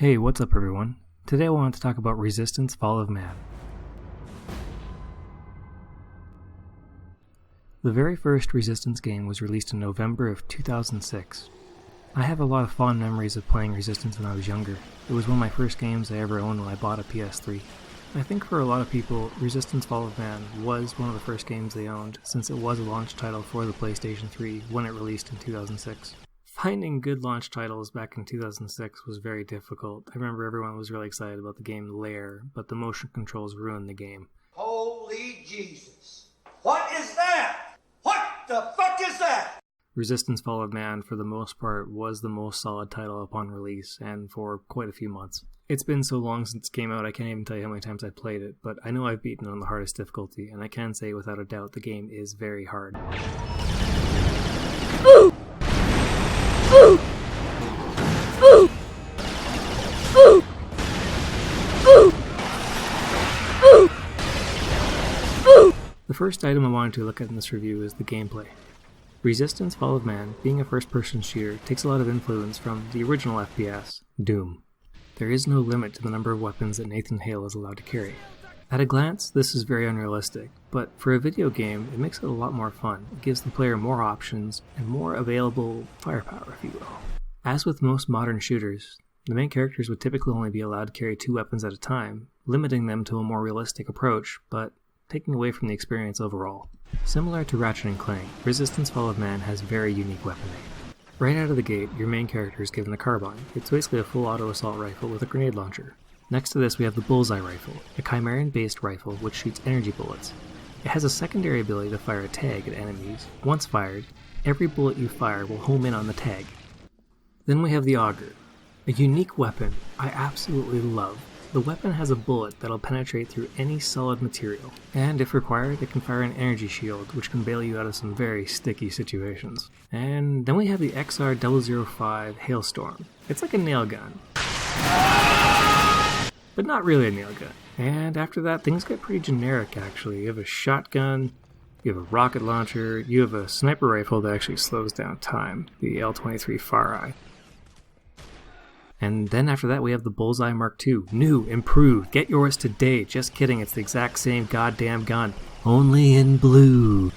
Hey, what's up everyone? Today I wanted to talk about Resistance: Fall of Man. The very first Resistance game was released in November of 2006. I have a lot of fond memories of playing Resistance when I was younger. It was one of my first games I ever owned when I bought a PS3. I think for a lot of people, Resistance: Fall of Man was one of the first games they owned, since it was a launch title for the PlayStation 3 when it released in 2006. Finding good launch titles back in 2006 was very difficult. I remember everyone was really excited about the game Lair, but the motion controls ruined the game. Holy Jesus. What is that? What the fuck is that? Resistance: Fall of Man, for the most part, was the most solid title upon release, and for quite a few months. It's been so long since it came out, I can't even tell you how many times I played it, but I know I've beaten it on the hardest difficulty, and I can say without a doubt the game is very hard. Ooh! Ooh! Ooh! Ooh! Ooh! Ooh! Ooh! The first item I wanted to look at in this review is the gameplay. Resistance: Fall of Man, being a first-person shooter, takes a lot of influence from the original FPS, Doom. There is no limit to the number of weapons that Nathan Hale is allowed to carry. At a glance, this is very unrealistic, but for a video game, it makes it a lot more fun. It gives the player more options and more available firepower, if you will. As with most modern shooters, the main characters would typically only be allowed to carry 2 weapons at a time, limiting them to a more realistic approach, but taking away from the experience overall. Similar to Ratchet & Clank, Resistance: Fall of Man has very unique weaponry. Right out of the gate, your main character is given a carbine. It's basically a full auto assault rifle with a grenade launcher. Next to this we have the Bullseye Rifle, a Chimerian-based rifle which shoots energy bullets. It has a secondary ability to fire a tag at enemies. Once fired, every bullet you fire will home in on the tag. Then we have the Auger, a unique weapon I absolutely love. The weapon has a bullet that'll penetrate through any solid material, and if required, it can fire an energy shield, which can bail you out of some very sticky situations. And then we have the XR005 Hailstorm. It's like a nail gun, but not really a nail gun. And after that, things get pretty generic actually. You have a shotgun, you have a rocket launcher, you have a sniper rifle that actually slows down time, the L23 Far-Eye. And then after that we have the Bullseye Mark II. New, improved, get yours today. Just kidding, it's the exact same goddamn gun, only in blue.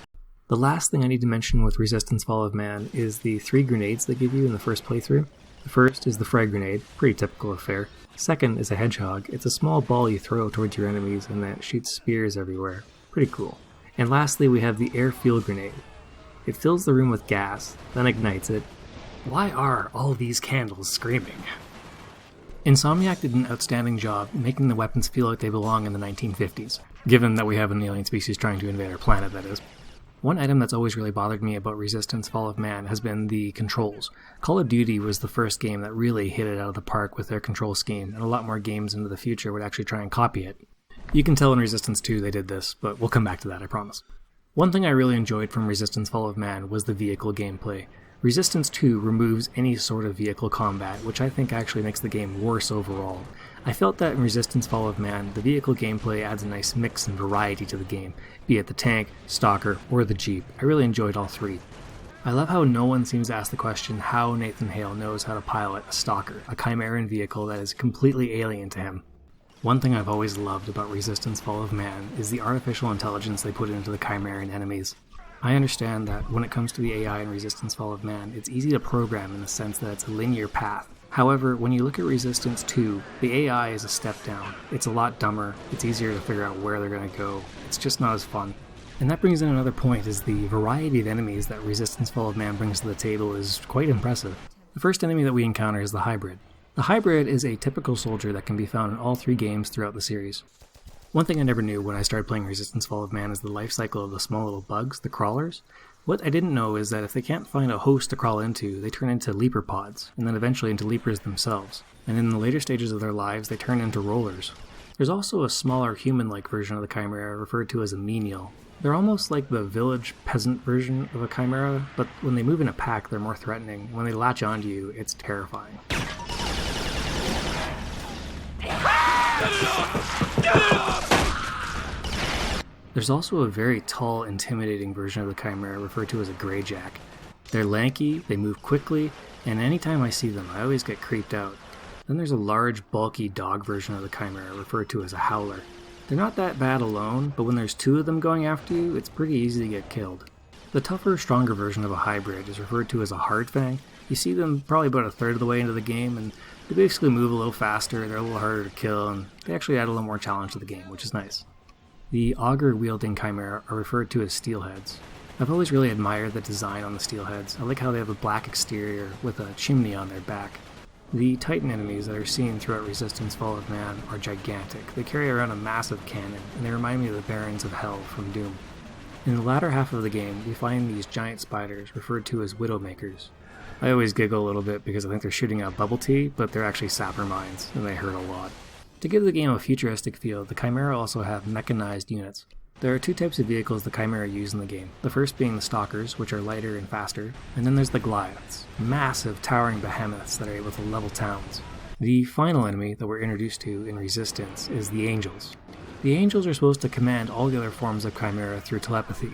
The last thing I need to mention with Resistance: Fall of Man is the 3 grenades they give you in the first playthrough. The first is the frag grenade, pretty typical affair. Second is a hedgehog. It's a small ball you throw towards your enemies and that shoots spears everywhere. Pretty cool. And lastly we have the air fuel grenade. It fills the room with gas, then ignites it. Why are all these candles screaming? Insomniac did an outstanding job making the weapons feel like they belong in the 1950s, given that we have an alien species trying to invade our planet, that is. One item that's always really bothered me about Resistance: Fall of Man has been the controls. Call of Duty was the first game that really hit it out of the park with their control scheme, and a lot more games into the future would actually try and copy it. You can tell in Resistance 2 they did this, but we'll come back to that, I promise. One thing I really enjoyed from Resistance: Fall of Man was the vehicle gameplay. Resistance 2 removes any sort of vehicle combat, which I think actually makes the game worse overall. I felt that in Resistance: Fall of Man, the vehicle gameplay adds a nice mix and variety to the game, be it the tank, stalker, or the jeep. I really enjoyed all 3. I love how no one seems to ask the question how Nathan Hale knows how to pilot a stalker, a Chimerian vehicle that is completely alien to him. One thing I've always loved about Resistance: Fall of Man is the artificial intelligence they put into the Chimerian enemies. I understand that when it comes to the AI in Resistance: Fall of Man, it's easy to program in the sense that it's a linear path. However, when you look at Resistance 2, the AI is a step down. It's a lot dumber, it's easier to figure out where they're going to go, it's just not as fun. And that brings in another point, is the variety of enemies that Resistance: Fall of Man brings to the table is quite impressive. The first enemy that we encounter is the Hybrid. The Hybrid is a typical soldier that can be found in all 3 games throughout the series. One thing I never knew when I started playing Resistance: Fall of Man is the life cycle of the small little bugs, the crawlers. What I didn't know is that if they can't find a host to crawl into, they turn into leaper pods, and then eventually into leapers themselves. And in the later stages of their lives, they turn into rollers. There's also a smaller human-like version of the Chimera referred to as a menial. They're almost like the village peasant version of a Chimera, but when they move in a pack, they're more threatening. When they latch onto you, it's terrifying. There's also a very tall, intimidating version of the Chimera referred to as a Greyjack. They're lanky, they move quickly, and anytime I see them, I always get creeped out. Then there's a large, bulky dog version of the Chimera referred to as a howler. They're not that bad alone, but when there's two of them going after you, it's pretty easy to get killed. The tougher, stronger version of a hybrid is referred to as a hardfang. You see them probably about a third of the way into the game, and they basically move a little faster, they're a little harder to kill, and they actually add a little more challenge to the game, which is nice. The auger-wielding Chimera are referred to as steelheads. I've always really admired the design on the steelheads. I like how they have a black exterior with a chimney on their back. The Titan enemies that are seen throughout Resistance Fall of Man are gigantic. They carry around a massive cannon, and they remind me of the Barons of Hell from Doom. In the latter half of the game, we find these giant spiders referred to as Widowmakers. I always giggle a little bit because I think they're shooting out bubble tea, but they're actually sapper mines, and they hurt a lot. To give the game a futuristic feel, the Chimera also have mechanized units. There are two types of vehicles the Chimera use in the game, the first being the Stalkers, which are lighter and faster, and then there's the Goliaths, massive towering behemoths that are able to level towns. The final enemy that we're introduced to in Resistance is the Angels. The Angels are supposed to command all the other forms of Chimera through telepathy.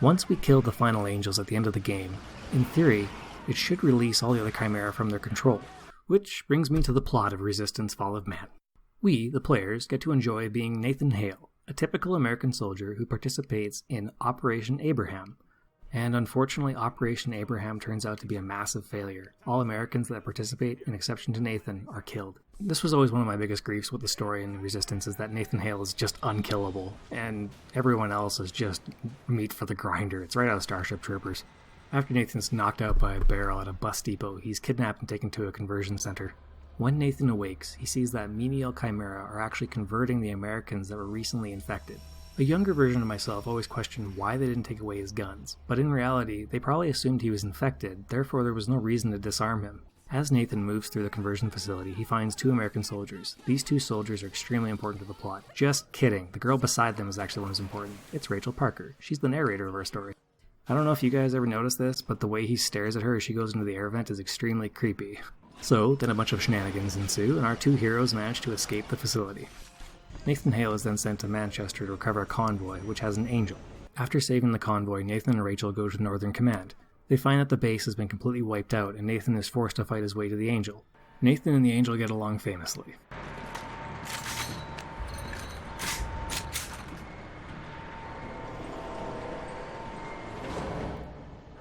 Once we kill the final Angels at the end of the game, in theory, it should release all the other Chimera from their control, which brings me to the plot of Resistance Fall of Man. We, the players, get to enjoy being Nathan Hale, a typical American soldier who participates in Operation Abraham. And unfortunately, Operation Abraham turns out to be a massive failure. All Americans that participate, in exception to Nathan, are killed. This was always one of my biggest griefs with the story in Resistance, is that Nathan Hale is just unkillable, and everyone else is just meat for the grinder. It's right out of Starship Troopers. After Nathan's knocked out by a barrel at a bus depot, he's kidnapped and taken to a conversion center. When Nathan awakes, he sees that menial Chimera are actually converting the Americans that were recently infected. A younger version of myself always questioned why they didn't take away his guns, but in reality, they probably assumed he was infected, therefore there was no reason to disarm him. As Nathan moves through the conversion facility, he finds two American soldiers. These two soldiers are extremely important to the plot. Just kidding, the girl beside them is actually the one who's important. It's Rachel Parker. She's the narrator of our story. I don't know if you guys ever noticed this, but the way he stares at her as she goes into the air vent is extremely creepy. So, then a bunch of shenanigans ensue, and our two heroes manage to escape the facility. Nathan Hale is then sent to Manchester to recover a convoy, which has an angel. After saving the convoy, Nathan and Rachel go to Northern Command. They find that the base has been completely wiped out, and Nathan is forced to fight his way to the angel. Nathan and the angel get along famously.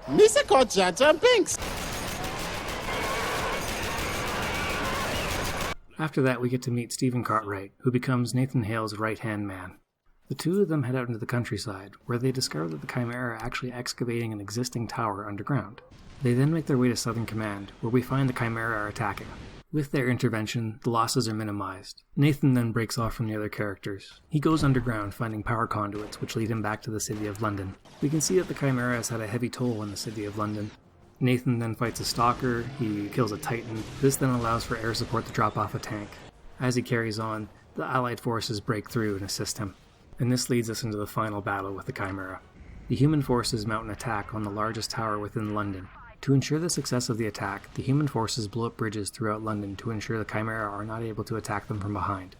Misa called Jar Jar Binks. After that, we get to meet Stephen Cartwright, who becomes Nathan Hale's right-hand man. The two of them head out into the countryside, where they discover that the Chimera are actually excavating an existing tower underground. They then make their way to Southern Command, where we find the Chimera are attacking. With their intervention, the losses are minimized. Nathan then breaks off from the other characters. He goes underground, finding power conduits, which lead him back to the city of London. We can see that the Chimera has had a heavy toll in the city of London. Nathan then fights a stalker, he kills a Titan. This then allows for air support to drop off a tank. As he carries on, the Allied forces break through and assist him. And this leads us into the final battle with the Chimera. The human forces mount an attack on the largest tower within London. To ensure the success of the attack, the human forces blow up bridges throughout London to ensure the Chimera are not able to attack them from behind.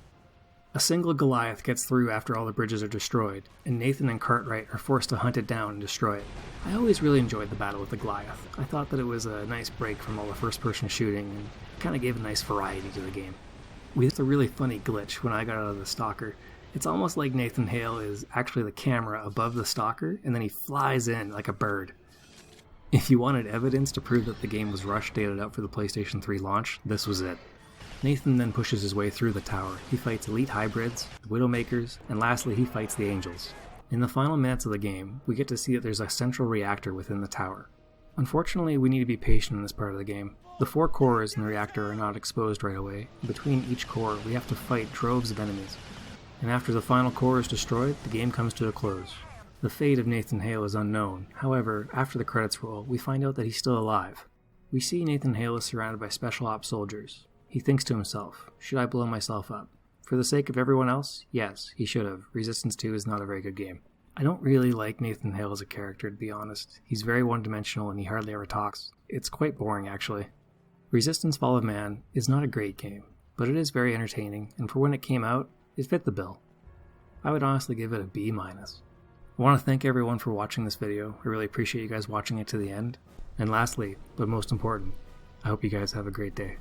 A single Goliath gets through after all the bridges are destroyed, and Nathan and Cartwright are forced to hunt it down and destroy it. I always really enjoyed the battle with the Goliath. I thought that it was a nice break from all the first-person shooting, and kind of gave a nice variety to the game. We had a really funny glitch when I got out of the Stalker. It's almost like Nathan Hale is actually the camera above the Stalker, and then he flies in like a bird. If you wanted evidence to prove that the game was rush dated out for the PlayStation 3 launch, this was it. Nathan then pushes his way through the tower. He fights elite hybrids, the Widowmakers, and lastly he fights the Angels. In the final minutes of the game, we get to see that there's a central reactor within the tower. Unfortunately, we need to be patient in this part of the game. The 4 cores in the reactor are not exposed right away. Between each core, we have to fight droves of enemies. And after the final core is destroyed, the game comes to a close. The fate of Nathan Hale is unknown. However, after the credits roll, we find out that he's still alive. We see Nathan Hale is surrounded by special ops soldiers. He thinks to himself, should I blow myself up? For the sake of everyone else, yes, he should have. Resistance 2 is not a very good game. I don't really like Nathan Hale as a character, to be honest. He's very one-dimensional and he hardly ever talks. It's quite boring, actually. Resistance Fall of Man is not a great game, but it is very entertaining, and for when it came out, it fit the bill. I would honestly give it a B-. I want to thank everyone for watching this video. I really appreciate you guys watching it to the end. And lastly, but most important, I hope you guys have a great day.